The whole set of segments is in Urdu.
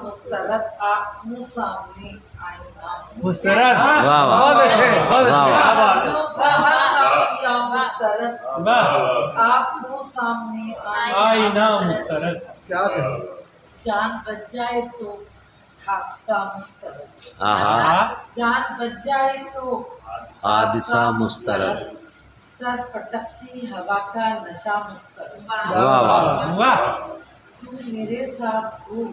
مسترد آپ منہ سامنے آئینہ مسترد واہ واہ بہت اچھے بہت اچھے مسترد آپ منہ سامنے آئینہ مسترد جان بچ جائے تو حادثہ مسترد آہا جان بچ جائے تو حادثہ مسترد سر پٹکتی ہوا کا نشہ مسترد واہ واہ واہ تم میرے ساتھ ہو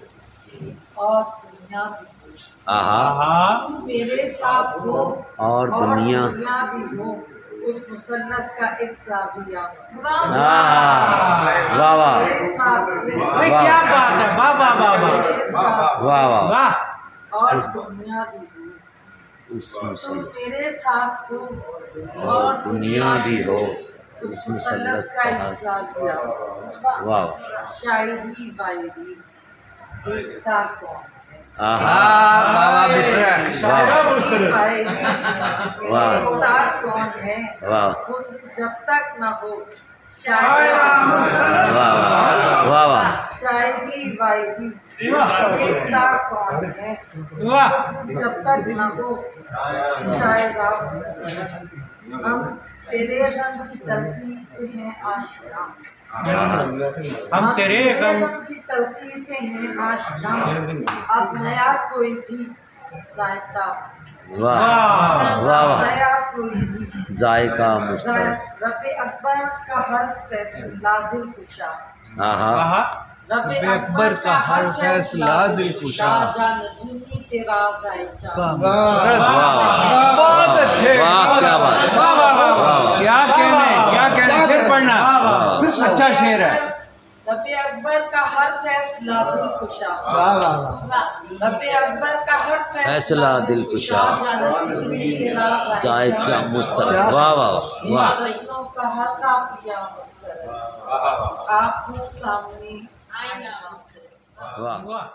اور دنیا بھی ہو آہا تم میرے ساتھ ہو اور دنیا بھی ہو اس مثلث کا ایک زاویہ واہ واہ میرے ساتھ ہو ارے کیا بات ہے واہ واہ واہ واہ میرے ساتھ واہ واہ واہ اور دنیا بھی ہو اس تم مثلث میرے ساتھ ہو اور دنیا بھی ہو اس مثلث کا ایک زاویہ واہ شاعری وائری دیکھتا کون آہا بابا بسرا واہ شاعری وائری واہ دیکھتا کون ہے واہ حسن جب تک نہ ہو شاعری واہ واہ واہ شاعری وائری دیکھتا کون ہے واہ حسن جب تک نہ ہو شاعرہ ہم تیرے رنگ کی تلخی سے ہیں آشنا ہم تیرے غم رنگ کی تلخی سے ہیں آشنا اب نیا کوئی بھی ذائقہ واہ واہ واہ نیا کوئی بھی ذائقہ مسترد رب اکبر کا ہر فیصلہ دل کشا آہا کہا رب اکبر کا ہر فیصلہ دل کشا جان جنی تیرا ذائقہ بہت اچھے واہ کیا بات ہے واہ واہ واہ کیا کہنے پھر پڑھنا اچھا شعر ہے رب اکبر کا ہر فیصلہ دل کشا رب اکبر کا ہر فیصلہ دل کشا ذائقہ مسترد واہ واہ واہ کا ہر قافیہ مسترد آپ کو سامنے آئینہ مسترد واہ واہ